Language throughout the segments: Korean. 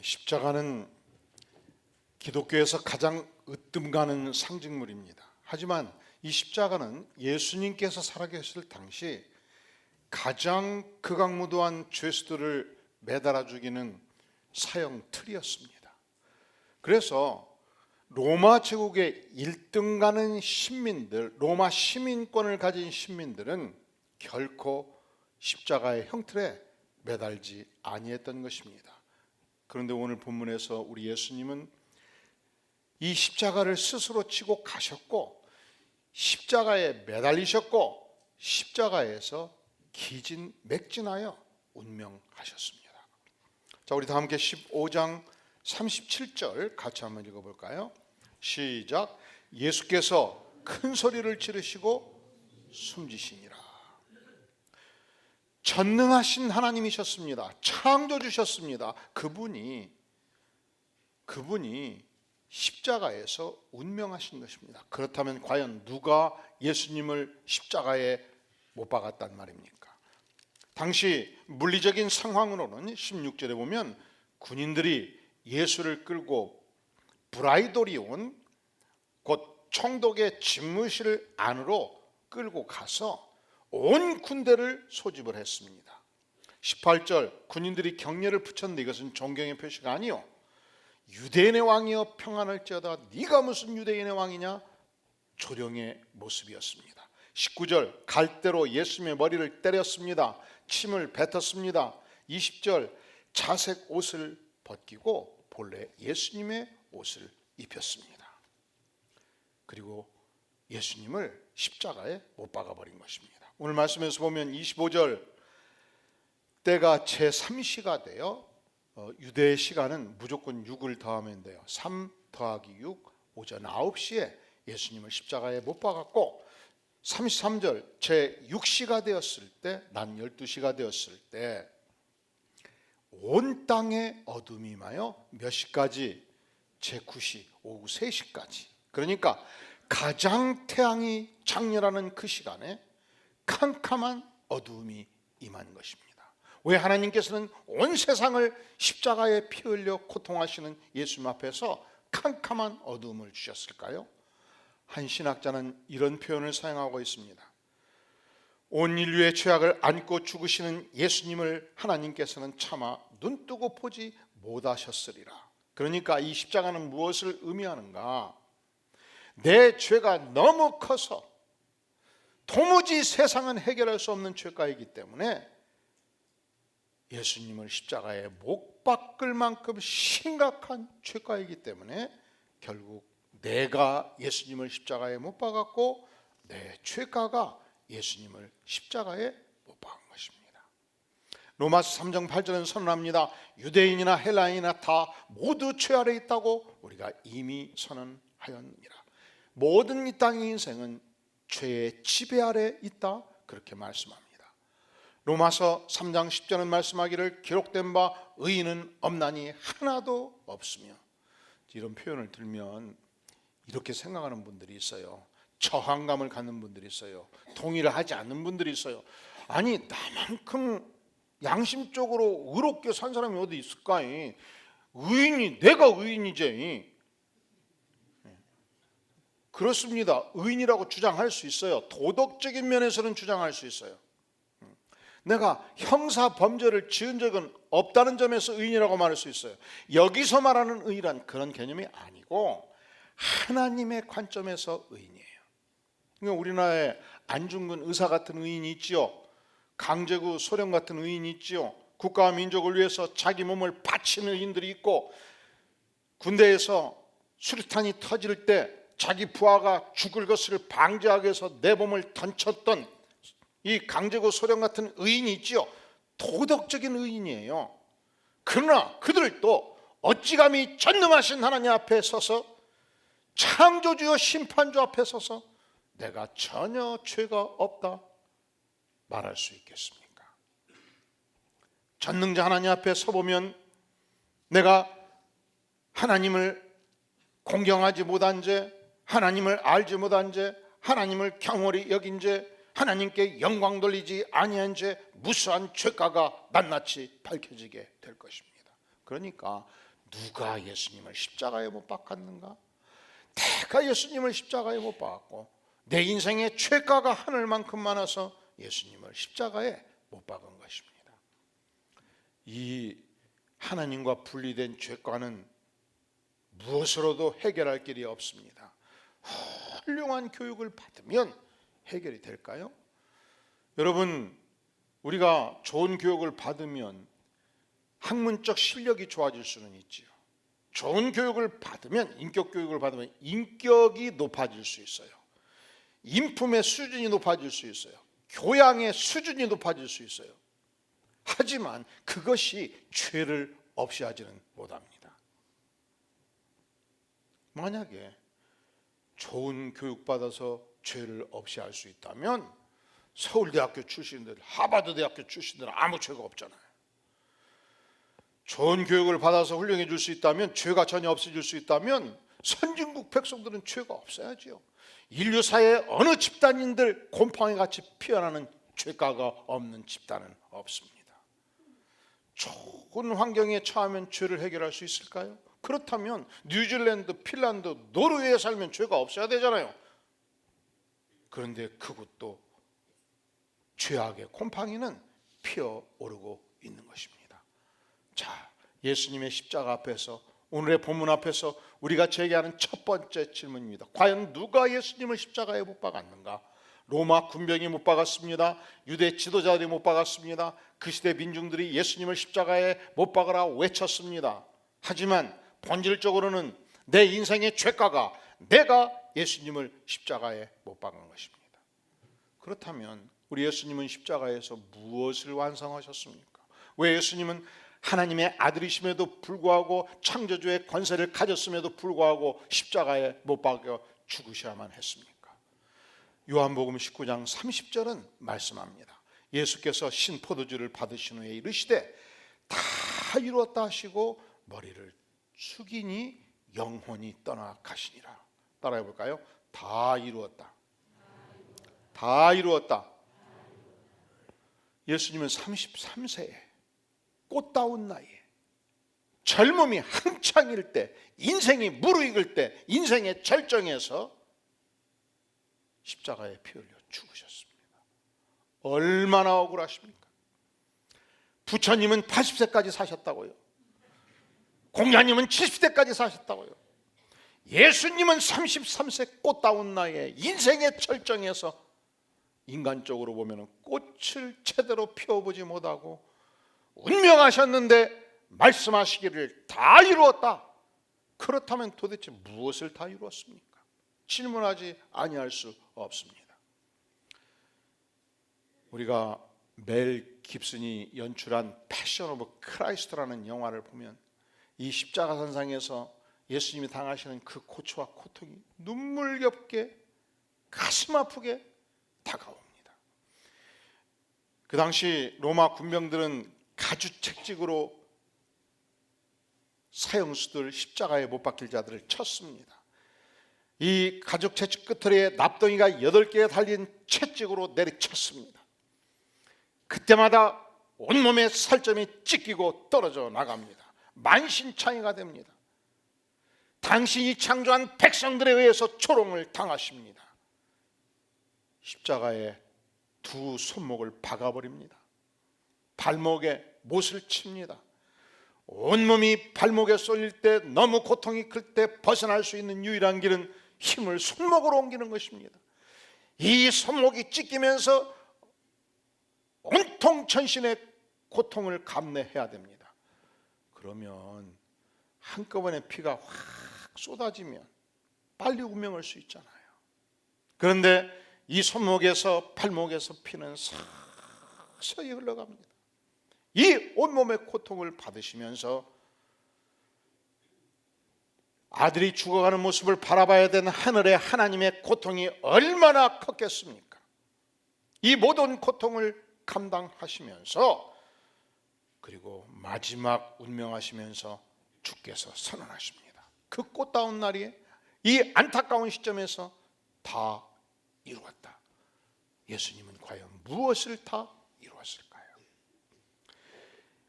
십자가는 기독교에서 가장 으뜸 가는 상징물입니다. 하지만 이 십자가는 예수님께서 살아계실 당시 가장 극악무도한 죄수들을 매달아 죽이는 사형 틀이었습니다. 그래서 로마 제국의 1등 가는 신민들, 로마 시민권을 가진 신민들은 결코 십자가의 형틀에 매달지 아니했던 것입니다. 그런데 오늘 본문에서 우리 예수님은 이 십자가를 스스로 치고 가셨고, 십자가에 매달리셨고, 십자가에서 기진맥진하여 운명하셨습니다. 자, 우리 다 함께 15장 37절 같이 한번 읽어볼까요? 시작. 예수께서 큰 소리를 지르시고 숨지시니라. 전능하신 하나님이셨습니다. 창조주셨습니다. 그분이 십자가에서 운명하신 것입니다. 그렇다면 과연 누가 예수님을 십자가에 못 박았단 말입니까? 당시 물리적인 상황으로는 16절에 보면 군인들이 예수를 끌고 브라이도리온, 곧 총독의 집무실 안으로 끌고 가서 온 군대를 소집을 했습니다. 18절 군인들이 경례를 붙였는데 이것은 존경의 표시가 아니요, 유대인의 왕이여 평안할지어다 네가 무슨 유대인의 왕이냐, 조령의 모습이었습니다. 19절 갈대로 예수님의 머리를 때렸습니다. 침을 뱉었습니다. 20절 자색 옷을 벗기고 본래 예수님의 옷을 입혔습니다. 그리고 예수님을 십자가에 못 박아버린 것입니다. 오늘 말씀에서 보면 25절 때가 제3시가 되어 유대의 시간은 무조건 6을 더하면 돼요. 3 더하기 6 오전 9시에 예수님을 십자가에 못 박았고, 33절 제6시가 되었을 때, 낮 12시가 되었을 때 온 땅에 어둠이 임하여 몇 시까지? 제9시 오후 3시까지. 그러니까 가장 태양이 장렬하는 그 시간에 캄캄한 어두움이 임한 것입니다. 왜 하나님께서는 온 세상을 십자가에 피 흘려 고통하시는 예수님 앞에서 캄캄한 어두움을 주셨을까요? 한 신학자는 이런 표현을 사용하고 있습니다. 온 인류의 죄악을 안고 죽으시는 예수님을 하나님께서는 차마 눈뜨고 보지 못하셨으리라. 그러니까 이 십자가는 무엇을 의미하는가? 내 죄가 너무 커서 도무지 세상은 해결할 수 없는 죄가이기 때문에 예수님을 십자가에 못 박을 만큼 심각한 죄가이기 때문에 결국 내가 예수님을 십자가에 못 박았고 내 죄가가 예수님을 십자가에 못 박은 것입니다. 로마서 3장 8절은 선언합니다. 유대인이나 헬라인이나 다 모두 죄 아래 있다고 우리가 이미 선언하였느니라. 모든 이 땅의 인생은 죄의 지배 아래 있다, 그렇게 말씀합니다. 로마서 3장 10절은 말씀하기를 기록된 바 의인은 없나니 하나도 없으며, 이런 표현을 들면 이렇게 생각하는 분들이 있어요. 저항감을 갖는 분들이 있어요. 동의를 하지 않는 분들이 있어요. 아니, 나만큼 양심적으로 의롭게 산 사람이 어디 있을까? 의인이, 내가 의인이지. 그렇습니다. 의인이라고 주장할 수 있어요. 도덕적인 면에서는 주장할 수 있어요. 내가 형사 범죄를 지은 적은 없다는 점에서 의인이라고 말할 수 있어요. 여기서 말하는 의란 그런 개념이 아니고 하나님의 관점에서 의인이에요. 그러니까 우리나라에 안중근 의사 같은 의인이 있지요. 강제구 소령 같은 의인이 있지요. 국가와 민족을 위해서 자기 몸을 바치는 의인들이 있고, 군대에서 수류탄이 터질 때 자기 부하가 죽을 것을 방지하기 위해서 내 몸을 던졌던 이 강제구 소령 같은 의인이 있지요. 도덕적인 의인이에요. 그러나 그들도 어찌 감히 전능하신 하나님 앞에 서서, 창조주여 심판주 앞에 서서 내가 전혀 죄가 없다 말할 수 있겠습니까? 전능자 하나님 앞에 서보면 내가 하나님을 공경하지 못한 죄, 하나님을 알지 못한 죄, 하나님을 경홀히 여긴 죄, 하나님께 영광 돌리지 아니한 죄, 무수한 죄가가 낱낱이 밝혀지게 될 것입니다. 그러니까 누가 예수님을 십자가에 못 박았는가? 내가 예수님을 십자가에 못 박았고 내 인생의 죄가가 하늘만큼 많아서 예수님을 십자가에 못 박은 것입니다. 이 하나님과 분리된 죄과는 무엇으로도 해결할 길이 없습니다. 훌륭한 교육을 받으면 해결이 될까요? 여러분, 우리가 좋은 교육을 받으면 학문적 실력이 좋아질 수는 있지요. 좋은 교육을 받으면, 인격 교육을 받으면 인격이 높아질 수 있어요. 인품의 수준이 높아질 수 있어요. 교양의 수준이 높아질 수 있어요. 하지만 그것이 죄를 없이 하지는 못합니다. 만약에 좋은 교육받아서 죄를 없이 할 수 있다면 서울대학교 출신들, 하버드대학교 출신들은 아무 죄가 없잖아요. 좋은 교육을 받아서 훌륭해질 수 있다면, 죄가 전혀 없어질 수 있다면 선진국 백성들은 죄가 없어야지요. 인류사의 어느 집단인들 곰팡이 같이 피어나는 죄가가 없는 집단은 없습니다. 좋은 환경에 처하면 죄를 해결할 수 있을까요? 그렇다면 뉴질랜드, 핀란드, 노르웨이에 살면 죄가 없어야 되잖아요. 그런데 그것도 죄악의 곰팡이는 피어오르고 있는 것입니다. 자, 예수님의 십자가 앞에서, 오늘의 본문 앞에서 우리가 제기하는 첫 번째 질문입니다. 과연 누가 예수님을 십자가에 못 박았는가? 로마 군병이 못 박았습니다. 유대 지도자들이 못 박았습니다. 그 시대 민중들이 예수님을 십자가에 못 박으라 외쳤습니다. 하지만 본질적으로는 내 인생의 죄가가 내가 예수님을 십자가에 못 박은 것입니다. 그렇다면 우리 예수님은 십자가에서 무엇을 완성하셨습니까? 왜 예수님은 하나님의 아들이심에도 불구하고 창조주의 권세를 가졌음에도 불구하고 십자가에 못 박여 죽으셔야만 했습니까? 요한복음 19장 30절은 말씀합니다. 예수께서 신포도주를 받으신 후에 이르시되 다 이루었다 하시고 머리를 숙이니 영혼이 떠나 가시니라. 따라해 볼까요? 다 이루었다. 다 이루었다. 예수님은 33세에 꽃다운 나이에 젊음이 한창일 때, 인생이 무르익을 때, 인생의 절정에서 십자가에 피 흘려 죽으셨습니다. 얼마나 억울하십니까? 부처님은 80세까지 사셨다고요. 공자님은 70세까지 사셨다고요. 예수님은 33세 꽃다운 나이에 인생의 절정에서 인간적으로 보면 꽃을 제대로 피워보지 못하고 운명하셨는데 말씀하시기를 다 이루었다. 그렇다면 도대체 무엇을 다 이루었습니까? 질문하지 아니할 수 없습니다. 우리가 멜 깁슨이 연출한 패션 오브 크라이스트라는 영화를 보면 이 십자가산상에서 예수님이 당하시는 그 고초와 고통이 눈물겹게 가슴 아프게 다가옵니다. 그 당시 로마 군병들은 가주책직으로 사형수들, 십자가에 못 박힐 자들을 쳤습니다. 이 가죽 채찍 끝에 납덩이가 8개가 달린 채찍으로 내리쳤습니다. 그때마다 온몸에 살점이 찢기고 떨어져 나갑니다. 만신창이가 됩니다. 당신이 창조한 백성들에 의해서 조롱을 당하십니다. 십자가에 두 손목을 박아버립니다. 발목에 못을 칩니다. 온몸이 발목에 쏠릴 때, 너무 고통이 클 때 벗어날 수 있는 유일한 길은 힘을 손목으로 옮기는 것입니다. 이 손목이 찢기면서 온통 전신의 고통을 감내해야 됩니다. 그러면 한꺼번에 피가 확 쏟아지면 빨리 운명할 수 있잖아요. 그런데 이 손목에서 발목에서 피는 서서히 흘러갑니다. 이 온몸의 고통을 받으시면서 아들이 죽어가는 모습을 바라봐야 되는 하늘의 하나님의 고통이 얼마나 컸겠습니까? 이 모든 고통을 감당하시면서, 그리고 마지막 운명하시면서 주께서 선언하십니다. 그 꽃다운 날이, 이 안타까운 시점에서 다 이루었다. 예수님은 과연 무엇을 다 이루었을까요?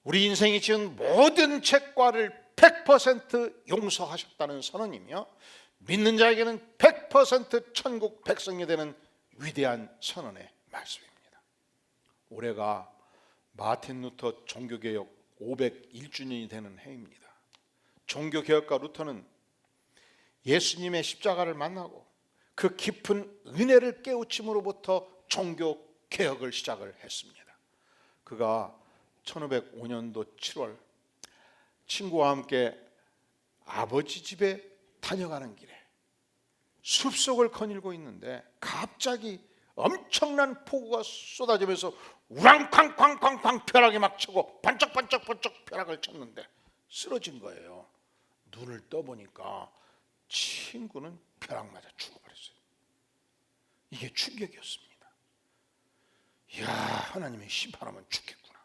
우리 인생이 지은 모든 죄과를 100% 용서하셨다는 선언이며 믿는 자에게는 100% 천국 백성이 되는 위대한 선언의 말씀입니다. 올해가 마틴 루터 종교개혁 501주년이 되는 해입니다. 종교개혁가 루터는 예수님의 십자가를 만나고 그 깊은 은혜를 깨우침으로부터 종교개혁을 시작을 했습니다. 그가 1505년도 7월 친구와 함께 아버지 집에 다녀가는 길에 숲속을 거닐고 있는데 갑자기 엄청난 폭우가 쏟아지면서 우랑쾅쾅쾅쾅 벼락이 막 치고 반짝반짝반짝 벼락을 쳤는데 쓰러진 거예요. 눈을 떠보니까 친구는 벼락 맞아 죽어버렸어요. 이게 충격이었습니다. 이야, 하나님의 심판하면 죽겠구나.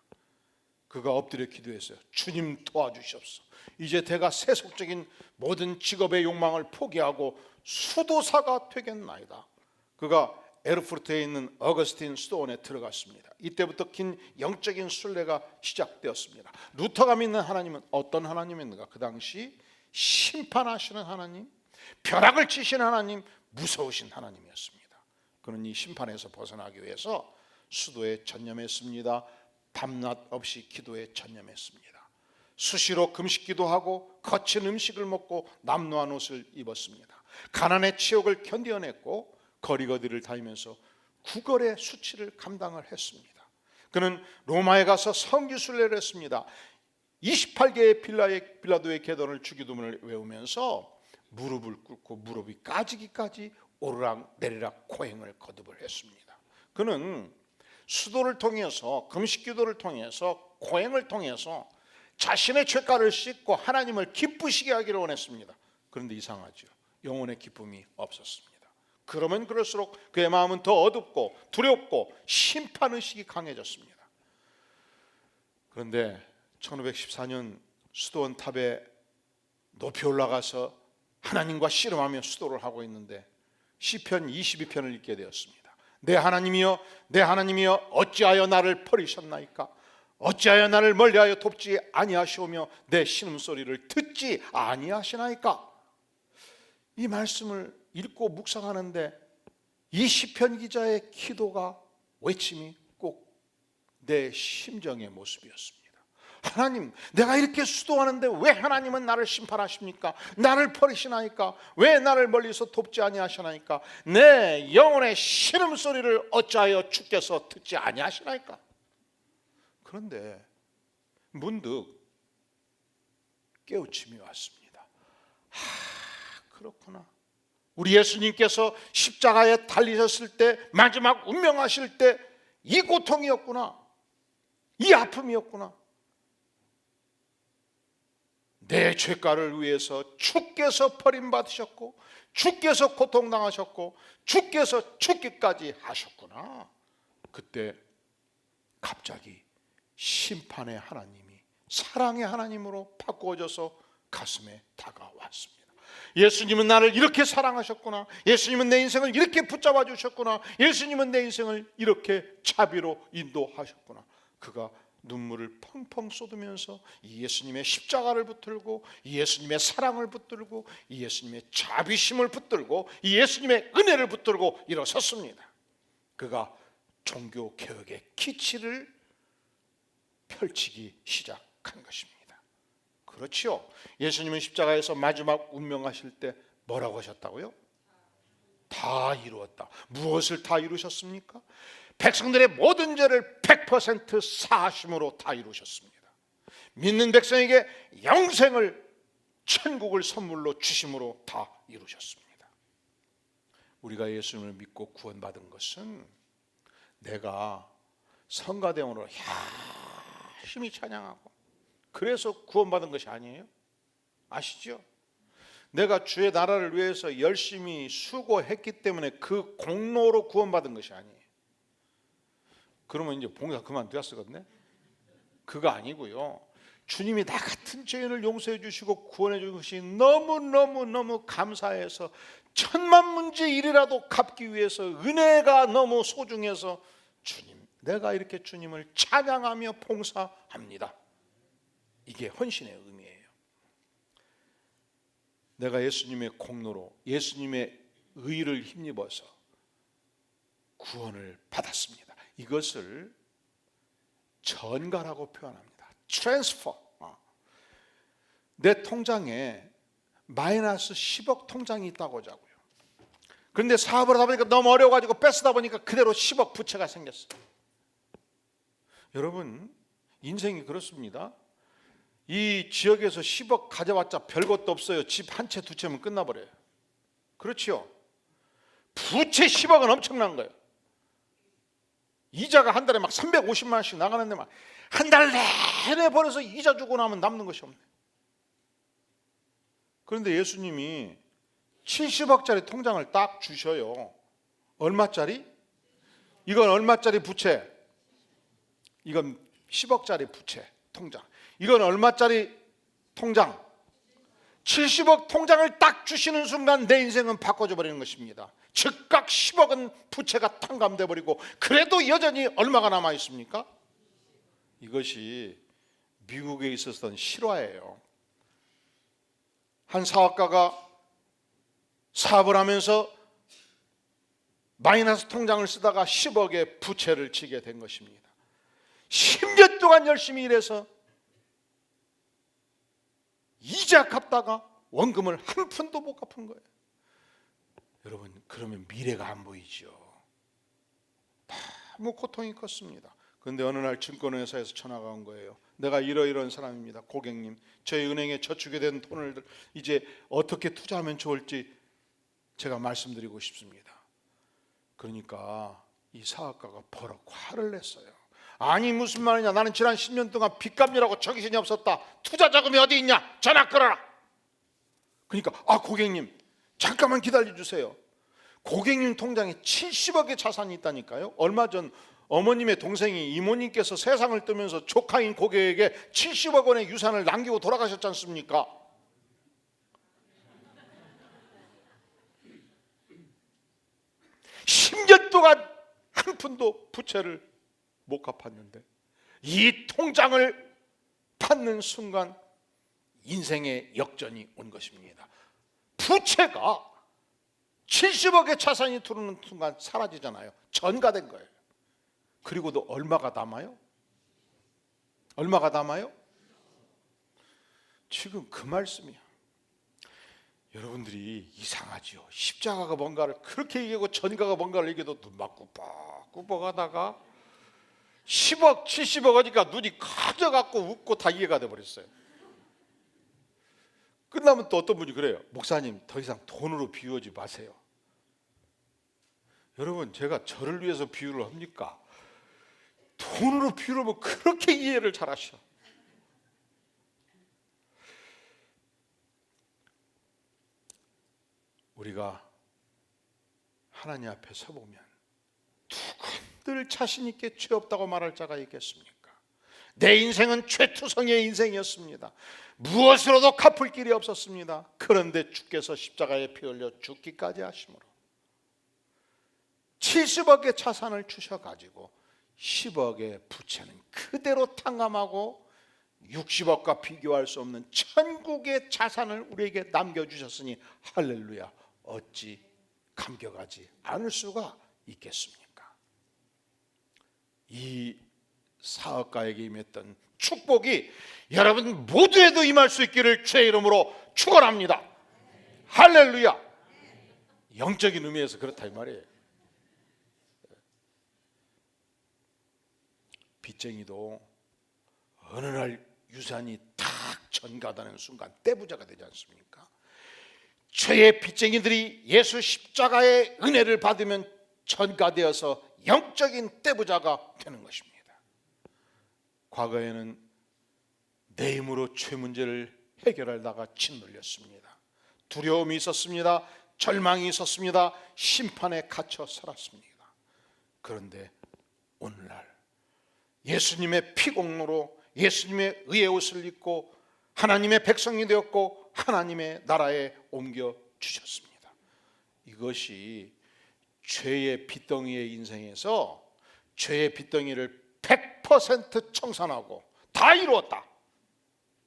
그가 엎드려 기도했어요. 주님 도와주시옵소서. 이제 내가 세속적인 모든 직업의 욕망을 포기하고 수도사가 되겠나이다. 그가 에르푸르트에 있는 어거스틴 수도원에 들어갔습니다. 이때부터 긴 영적인 순례가 시작되었습니다. 루터가 믿는 하나님은 어떤 하나님인가? 그 당시 심판하시는 하나님, 벼락을 치시는 하나님, 무서우신 하나님이었습니다. 그는 이 심판에서 벗어나기 위해서 수도에 전념했습니다. 밤낮 없이 기도에 전념했습니다. 수시로 금식기도 하고 거친 음식을 먹고 남루한 옷을 입었습니다. 가난의 치욕을 견뎌냈고 거리거리를 다니면서 구걸의 수치를 감당을 했습니다. 그는 로마에 가서 성지순례를 했습니다. 28개의 빌라도의 계단을 주기도문을 외우면서 무릎을 꿇고 무릎이 까지기까지 오르락 내리락 고행을 거듭을 했습니다. 그는 수도를 통해서 금식기도를 통해서 고행을 통해서 자신의 죄가를 씻고 하나님을 기쁘시게 하기를 원했습니다. 그런데 이상하죠. 영혼의 기쁨이 없었습니다. 그러면 그럴수록 그의 마음은 더 어둡고 두렵고 심판의식이 강해졌습니다. 그런데 1514년 수도원 탑에 높이 올라가서 하나님과 씨름하며 수도를 하고 있는데 시편 22편을 읽게 되었습니다. 내 하나님이여, 내 하나님이여, 어찌하여 나를 버리셨나이까? 어찌하여 나를 멀리하여 돕지 아니하시오며 내 신음소리를 듣지 아니하시나이까? 이 말씀을 읽고 묵상하는데 이 시편 기자의 기도가, 외침이 꼭 내 심정의 모습이었습니다. 하나님, 내가 이렇게 수도하는데 왜 하나님은 나를 심판하십니까? 나를 버리시나이까? 왜 나를 멀리서 돕지 아니하시나이까? 내 영혼의 신음소리를 어찌하여 주께서 듣지 아니하시나이까? 그런데 문득 깨우침이 왔습니다. 그렇구나. 우리 예수님께서 십자가에 달리셨을 때, 마지막 운명하실 때 이 고통이었구나, 이 아픔이었구나. 내 죄가를 위해서 주께서 버림받으셨고 주께서 고통당하셨고 주께서 죽기까지 하셨구나. 그때 갑자기 심판의 하나님이 사랑의 하나님으로 바꾸어져서 가슴에 다가왔습니다. 예수님은 나를 이렇게 사랑하셨구나. 예수님은 내 인생을 이렇게 붙잡아 주셨구나. 예수님은 내 인생을 이렇게 자비로 인도하셨구나. 그가 눈물을 펑펑 쏟으면서 이 예수님의 십자가를 붙들고 이 예수님의 사랑을 붙들고 이 예수님의 자비심을 붙들고 이 예수님의 은혜를 붙들고 일어섰습니다. 그가 종교개혁의 기치를 펼치기 시작한 것입니다. 그렇지요. 예수님은 십자가에서 마지막 운명하실 때 뭐라고 하셨다고요? 다 이루었다. 무엇을 다 이루셨습니까? 백성들의 모든 죄를 100% 사하심으로 다 이루셨습니다. 믿는 백성에게 영생을, 천국을 선물로 주심으로 다 이루셨습니다. 우리가 예수님을 믿고 구원받은 것은 내가 성가대원으로 열심히 찬양하고 그래서 구원받은 것이 아니에요. 아시죠? 내가 주의 나라를 위해서 열심히 수고했기 때문에 그 공로로 구원받은 것이 아니에요. 그러면 이제 봉사 그만두었었거든요. 그거 아니고요. 주님이 나 같은 죄인을 용서해 주시고 구원해 주신 것이 너무 감사해서 천만 문제 일이라도 갚기 위해서 은혜가 너무 소중해서 주님, 내가 이렇게 주님을 찬양하며 봉사합니다. 이게 헌신의 의미예요. 내가 예수님의 공로로 예수님의 의를 힘입어서 구원을 받았습니다. 이것을 전가라고 표현합니다. 트랜스퍼. 내 통장에 마이너스 10억 통장이 있다고 하자고요. 그런데 사업을 하다 보니까 너무 어려워가지고 뺏어다 보니까 그대로 10억 부채가 생겼어요. 여러분, 인생이 그렇습니다. 이 지역에서 10억 가져왔자 별것도 없어요. 집 한 채 두 채면 끝나버려요. 그렇죠? 부채 10억은 엄청난 거예요. 이자가 한 달에 막 350만 원씩 나가는데 막 한 달 내내 벌어서 이자 주고 나면 남는 것이 없네. 그런데 예수님이 70억짜리 통장을 딱 주셔요. 얼마짜리? 이건 얼마짜리 부채? 이건 10억짜리 부채 통장. 이건 얼마짜리 통장? 70억 통장을 딱 주시는 순간 내 인생은 바꿔져 버리는 것입니다. 즉각 10억은 부채가 탕감돼 버리고 그래도 여전히 얼마가 남아 있습니까? 이것이 미국에 있었던 실화예요. 한 사업가가 사업을 하면서 마이너스 통장을 쓰다가 10억의 부채를 지게 된 것입니다. 10년 동안 열심히 일해서 이자 갚다가 원금을 한 푼도 못 갚은 거예요. 여러분, 그러면 미래가 안 보이죠. 너무 고통이 컸습니다. 그런데 어느 날 증권회사에서 전화가 온 거예요. 내가 이러이러한 사람입니다. 고객님, 저희 은행에 저축이 된 돈을 이제 어떻게 투자하면 좋을지 제가 말씀드리고 싶습니다. 그러니까 이 사업가가 버럭 화를 냈어요. 아니 무슨 말이냐, 나는 지난 10년 동안 빚 갚느라고 정신이 없었다. 투자 자금이 어디 있냐, 전화 끊어라. 그러니까 고객님 잠깐만 기다려 주세요. 고객님 통장에 70억의 자산이 있다니까요. 얼마 전 어머님의 동생이 이모님께서 세상을 뜨면서 조카인 고객에게 70억 원의 유산을 남기고 돌아가셨지 않습니까? (10년) 동안 한 푼도 부채를 못 갚았는데 이 통장을 받는 순간 인생의 역전이 온 것입니다. 부채가 70억의 자산이 들어오는 순간 사라지잖아요. 전가된 거예요. 그리고도 얼마가 남아요? 얼마가 남아요? 지금 그 말씀이야. 여러분들이 이상하죠. 십자가가 뭔가를 그렇게 얘기하고 전가가 뭔가를 얘기해도 눈 막 꾸벅꾸벅 하다가 10억 70억 하니까 눈이 커져갖고 웃고 다 이해가 돼버렸어요. 끝나면 또 어떤 분이 그래요. 목사님, 더 이상 돈으로 비유하지 마세요. 여러분, 제가 저를 위해서 비유를 합니까? 돈으로 비유를 하면 그렇게 이해를 잘 하셔. 우리가 하나님 앞에 서보면 누구들 자신 있게 죄 없다고 말할 자가 있겠습니까? 내 인생은 죄투성이의 인생이었습니다. 무엇으로도 갚을 길이 없었습니다. 그런데 주께서 십자가에 피 흘려 죽기까지 하심으로 70억의 자산을 주셔가지고 10억의 부채는 그대로 탕감하고 60억과 비교할 수 없는 천국의 자산을 우리에게 남겨주셨으니 할렐루야, 어찌 감격하지 않을 수가 있겠습니까? 이 사업가에게 임했던 축복이 여러분 모두에도 임할 수 있기를 주의 이름으로 축원합니다. 할렐루야. 영적인 의미에서 그렇다 이 말이에요. 빚쟁이도 어느 날 유산이 탁 전가되는 순간 떼부자가 되지 않습니까? 죄의 빚쟁이들이 예수 십자가의 은혜를 받으면 전가되어서 영적인 떼부자가 되는 것입니다. 과거에는 내 힘으로 죄 문제를 해결하다가 짓눌렸습니다. 두려움이 있었습니다. 절망이 있었습니다. 심판에 갇혀 살았습니다. 그런데 오늘날 예수님의 피공로로 예수님의 의의 옷을 입고 하나님의 백성이 되었고 하나님의 나라에 옮겨 주셨습니다. 이것이 죄의 빚덩이의 인생에서 죄의 빚덩이를 100% 청산하고 다 이루었다.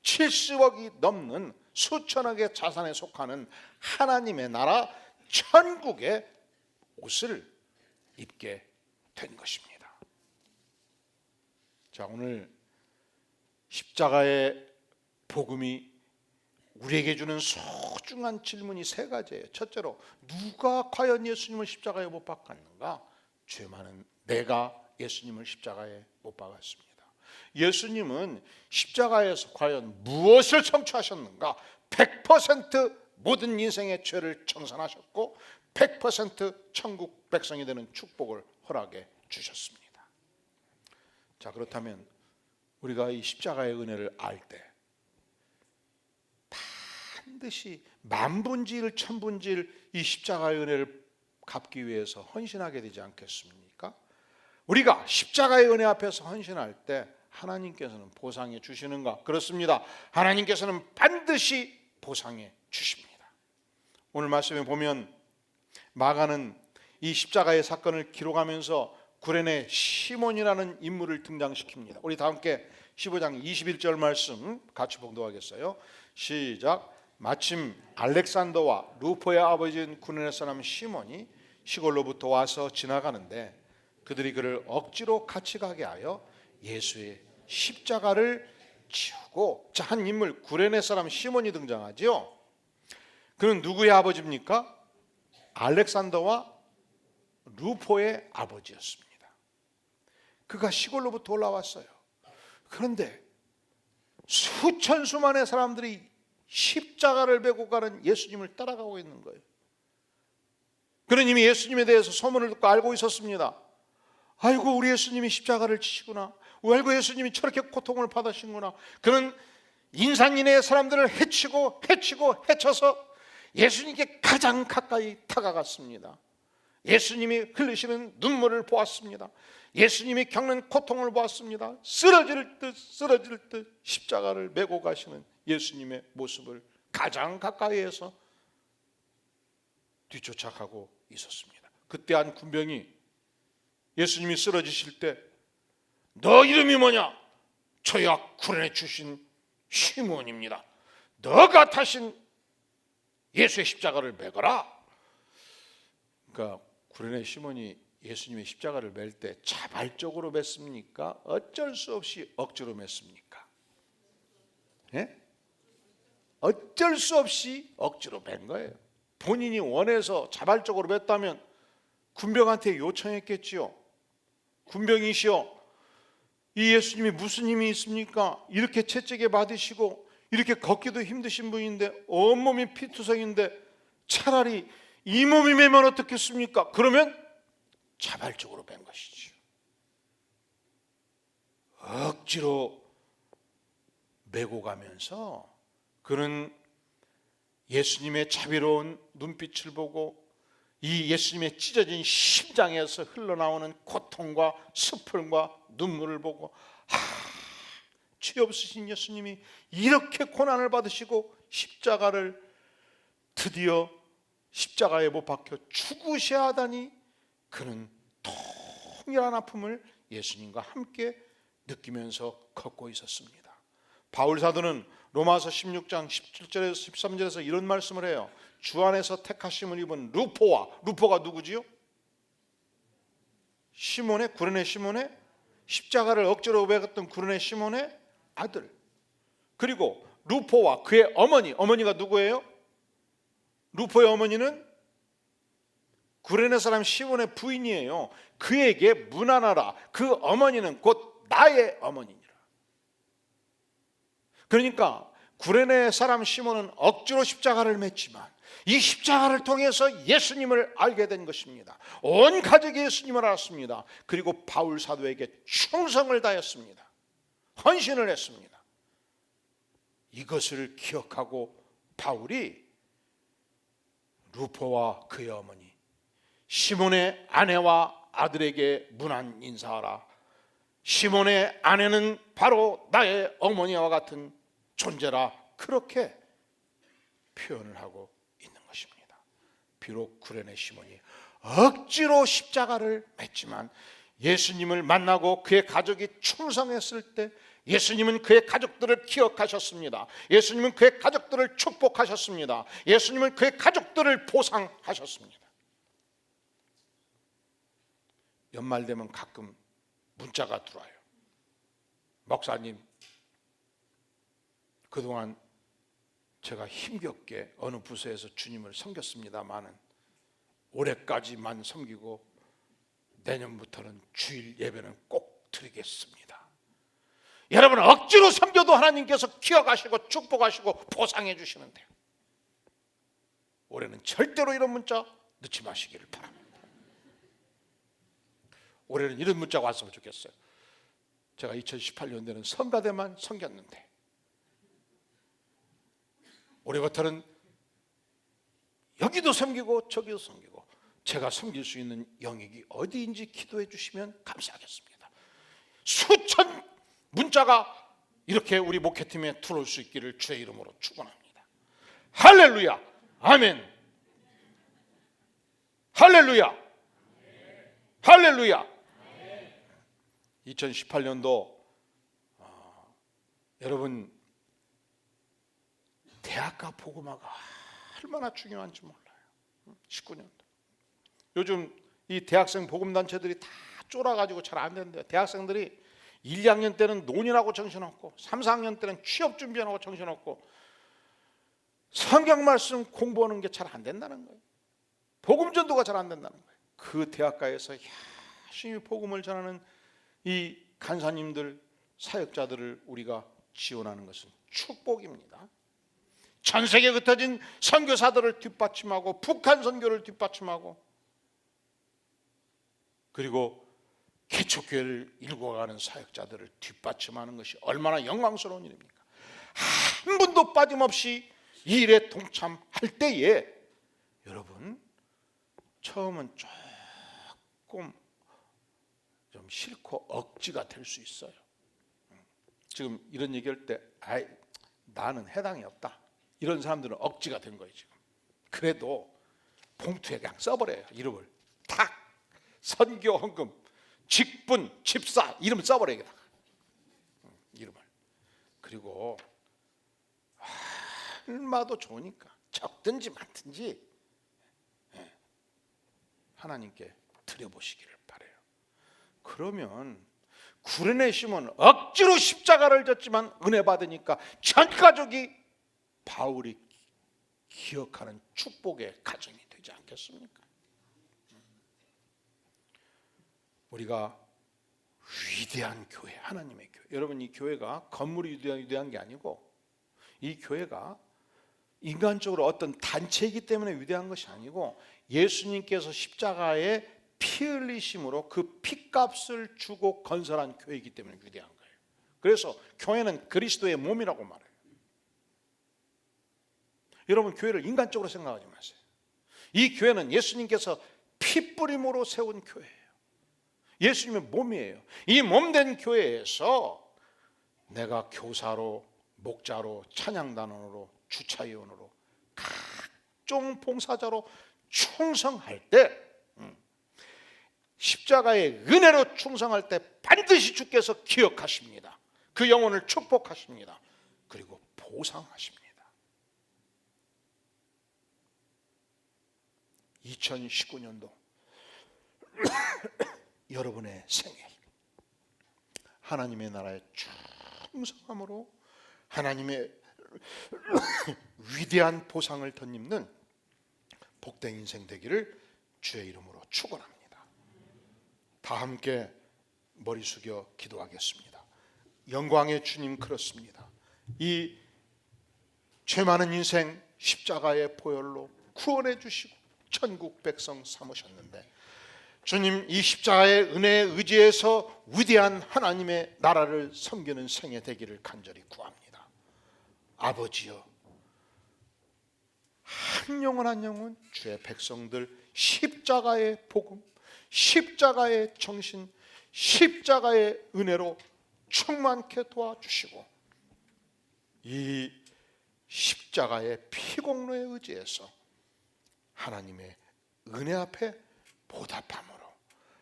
70억이 넘는 수천억의 자산에 속하는 하나님의 나라 천국의 옷을 입게 된 것입니다. 자, 오늘 십자가의 복음이 우리에게 주는 소중한 질문이 세 가지예요. 첫째로, 누가 과연 예수님을 십자가에 못 박았는가? 죄 많은 내가 예수님을 십자가에 못 박았습니다. 예수님은 십자가에서 과연 무엇을 성취하셨는가? 100% 모든 인생의 죄를 청산하셨고 100% 천국 백성이 되는 축복을 허락해 주셨습니다. 자, 그렇다면 우리가 이 십자가의 은혜를 알 때 반드시 만분지일 천분지일 이 십자가의 은혜를 갚기 위해서 헌신하게 되지 않겠습니까? 우리가 십자가의 은혜 앞에서 헌신할 때 하나님께서는 보상해 주시는가? 그렇습니다. 하나님께서는 반드시 보상해 주십니다. 오늘 말씀에 보면 마가는 이 십자가의 사건을 기록하면서 구레네 시몬이라는 인물을 등장시킵니다. 우리 다 함께 15장 21절 말씀 같이 봉독하겠어요. 시작. 마침 알렉산더와 루포의 아버지인 구레네 사람 시몬이 시골로부터 와서 지나가는데 그들이 그를 억지로 같이 가게 하여 예수의 십자가를 지우고, 자, 한 인물 구레네 사람 시몬이 등장하죠. 그는 누구의 아버지입니까? 알렉산더와 루포의 아버지였습니다. 그가 시골로부터 올라왔어요. 그런데 수천 수만의 사람들이 십자가를 메고 가는 예수님을 따라가고 있는 거예요. 그는 이미 예수님에 대해서 소문을 듣고 알고 있었습니다. 아이고, 우리 예수님이 십자가를 지시구나. 아이고, 예수님이 저렇게 고통을 받으시구나. 그는 인산인해의 사람들을 해치고 해쳐서 예수님께 가장 가까이 다가갔습니다. 예수님이 흘리시는 눈물을 보았습니다. 예수님이 겪는 고통을 보았습니다. 쓰러질 듯 십자가를 메고 가시는 예수님의 모습을 가장 가까이에서 뒤쫓아가고 있었습니다. 그때 한 군병이 예수님이 쓰러지실 때, 너 이름이 뭐냐? 저야 구레네 출신 시몬입니다. 너가 타신 예수의 십자가를 메거라. 그러니까 구레네 시몬이 예수님의 십자가를 맬 때 자발적으로 맸습니까? 어쩔 수 없이 억지로 맸습니까? 예? 어쩔 수 없이 억지로 맨 거예요. 본인이 원해서 자발적으로 맸다면 군병한테 요청했겠지요. 군병이시여, 이 예수님이 무슨 힘이 있습니까? 이렇게 채찍에 맞으시고 이렇게 걷기도 힘드신 분인데 온몸이 피투성인데 차라리 이 몸이 매면 어떻겠습니까? 그러면 자발적으로 뺀 것이죠. 억지로 메고 가면서 그는 예수님의 자비로운 눈빛을 보고 이 예수님의 찢어진 심장에서 흘러나오는 고통과 슬픔과 눈물을 보고, 죄 없으신 예수님이 이렇게 고난을 받으시고 십자가를 드디어 십자가에 못 박혀 죽으셔야 하다니, 그는 통일한 아픔을 예수님과 함께 느끼면서 걷고 있었습니다. 바울 사도는 로마서 16장 17절에서 13절에서 이런 말씀을 해요. 주 안에서 택하심을 입은 루포가 누구지요? 시몬의, 구레네 시몬의, 십자가를 억지로 매었던 구레네 시몬의 아들, 그리고 루포와 그의 어머니가 누구예요? 루포의 어머니는 구레네 사람 시몬의 부인이에요. 그에게 문안하라. 그 어머니는 곧 나의 어머니니라. 그러니까 구레네 사람 시몬은 억지로 십자가를 맸지만 이 십자가를 통해서 예수님을 알게 된 것입니다. 온 가족이 예수님을 알았습니다. 그리고 바울 사도에게 충성을 다했습니다. 헌신을 했습니다. 이것을 기억하고 바울이 루포와 그의 어머니, 시몬의 아내와 아들에게 문안 인사하라. 시몬의 아내는 바로 나의 어머니와 같은 존재라. 그렇게 표현을 하고 있는 것입니다. 비록 구레네 시몬이 억지로 십자가를 맸지만 예수님을 만나고 그의 가족이 충성했을 때 예수님은 그의 가족들을 기억하셨습니다. 예수님은 그의 가족들을 축복하셨습니다. 예수님은 그의 가족들을 보상하셨습니다. 연말 되면 가끔 문자가 들어와요. 목사님, 그동안 제가 힘겹게 어느 부서에서 주님을 섬겼습니다마는 올해까지만 섬기고 내년부터는 주일 예배는 꼭 드리겠습니다. 여러분, 억지로 섬겨도 하나님께서 기억하시고 축복하시고 보상해 주시는데요. 올해는 절대로 이런 문자 넣지 마시기를 바랍니다. 올해는 이런 문자가 왔으면 좋겠어요. 제가 2018년도에는 성가대만 섬겼는데 올해부터는 여기도 섬기고 저기도 섬기고 제가 섬길 수 있는 영역이 어디인지 기도해 주시면 감사하겠습니다. 수천 문자가 이렇게 우리 목회팀에 들어올 수 있기를 주의 이름으로 축원합니다. 할렐루야, 아멘. 할렐루야, 할렐루야. 2018년도 여러분 대학가 복음화가 얼마나 중요한지 몰라요. 19년도 요즘 이 대학생 복음단체들이 다 쫄아가지고 잘 안 되는데요. 대학생들이 1, 2학년 때는 논의라고 정신없고 3, 4학년 때는 취업 준비하라고 정신없고 성경 말씀 공부하는 게 잘 안 된다는 거예요. 복음 전도가 잘 안 된다는 거예요. 그 대학가에서 열심히 복음을 전하는 이 간사님들, 사역자들을 우리가 지원하는 것은 축복입니다. 전 세계에 흩어진 선교사들을 뒷받침하고 북한 선교를 뒷받침하고 그리고 개척교회를 일궈가는 사역자들을 뒷받침하는 것이 얼마나 영광스러운 일입니까? 한 분도 빠짐없이 이 일에 동참할 때에 여러분 처음은 조금 좀 싫고 억지가 될 수 있어요. 지금 이런 얘기할 때 나는 해당이 없다 이런 사람들은 억지가 된 거예요. 지금 그래도 봉투에 그냥 써버려요. 이름을 탁 선교 헌금 직분 집사 이름 써버려요. 이름을. 그리고 얼마도 좋으니까 적든지 많든지 하나님께 드려보시기를 바라요. 그러면 구레네심은 억지로 십자가를 졌지만 은혜 받으니까 전 가족이 바울이 기억하는 축복의 가정이 되지 않겠습니까? 우리가 위대한 교회, 하나님의 교회. 여러분 이 교회가 건물이 위대한 게 아니고 이 교회가 인간적으로 어떤 단체이기 때문에 위대한 것이 아니고 예수님께서 십자가에 피 흘리심으로 그 피값을 주고 건설한 교회이기 때문에 위대한 거예요. 그래서 교회는 그리스도의 몸이라고 말해요. 여러분 교회를 인간적으로 생각하지 마세요. 이 교회는 예수님께서 피 뿌림으로 세운 교회예요. 예수님의 몸이에요. 이 몸된 교회에서 내가 교사로, 목자로, 찬양단원으로, 주차위원으로 각종 봉사자로 충성할 때 십자가의 은혜로 충성할 때 반드시 주께서 기억하십니다. 그 영혼을 축복하십니다. 그리고 보상하십니다. 2019년도 여러분의 생애 하나님의 나라에 충성함으로 하나님의 위대한 보상을 덧입는 복된 인생 되기를 주의 이름으로 축원합니다. 다 함께 머리 숙여 기도하겠습니다. 영광의 주님 그렇습니다. 이 죄 많은 인생 십자가의 보혈로 구원해 주시고 천국 백성 삼으셨는데 주님 이 십자가의 은혜에 의지해서 위대한 하나님의 나라를 섬기는 생애 되기를 간절히 구합니다. 아버지여 한 영혼 한 영혼 주의 백성들 십자가의 복음, 십자가의 정신, 십자가의 은혜로 충만케 도와주시고 이 십자가의 피공로에 의지해서 하나님의 은혜 앞에 보답함으로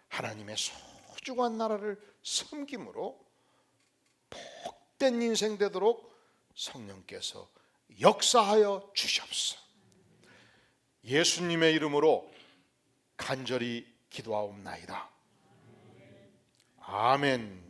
하나님의 소중한 나라를 섬김으로 복된 인생 되도록 성령께서 역사하여 주시옵소서. 예수님의 이름으로 간절히 기도하옵나이다. 아멘.